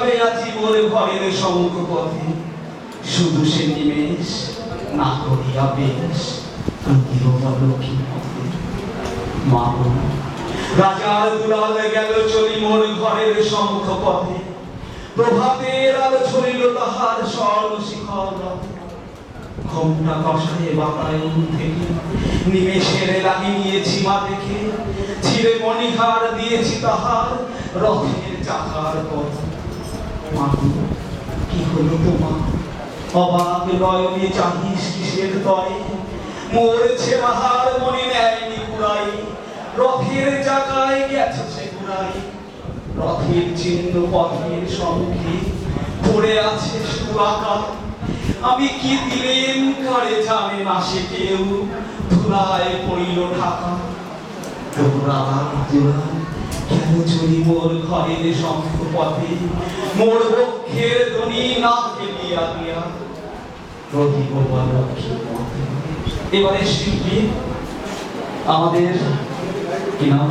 ভাবে আছি মোর ঘরের শঙ্খ পথে, শুধু সে নিমেষ না করিয়া বেশ লক্ষ্মী পথে। মা গো, রাজার দুলাল গেল চলি মোর ঘরের শঙ্খ পথে, প্রভাতের আলো ছড়িল তাহার স্বর্ণ শিখর রথে। ঘোমটা কষায়ে বাতায়ন থেকে নিমেষের লাগি নিয়েছি মা দেখে, ছিঁড়ে মণিহার দিয়েছি তাহার রথের চাকার পথ। মা গো, কি হলো তোমার? অবাক নয়নে চাহিস কিসের তরে? মোর ছেঁড়াহার মনে নেয়নি কুড়াই, রথের চাকায় গেছে সে ঘুরাই। রথের চিহ্ন পথের সম্মুখে পড়ে আছে সুরাকার। আমি কি দিলেন কারে জানে না সে কেউ, ধুলায় পড়িল ঢাকা। কেন চলি মোর ঘরের শঙ্খ পথে, মোর বক্ষের ধ্বনি না ফেলিয়া দিয়া রহিব লক্ষ্মী পথে। এবারে শিল্পী আমাদের কি নাম?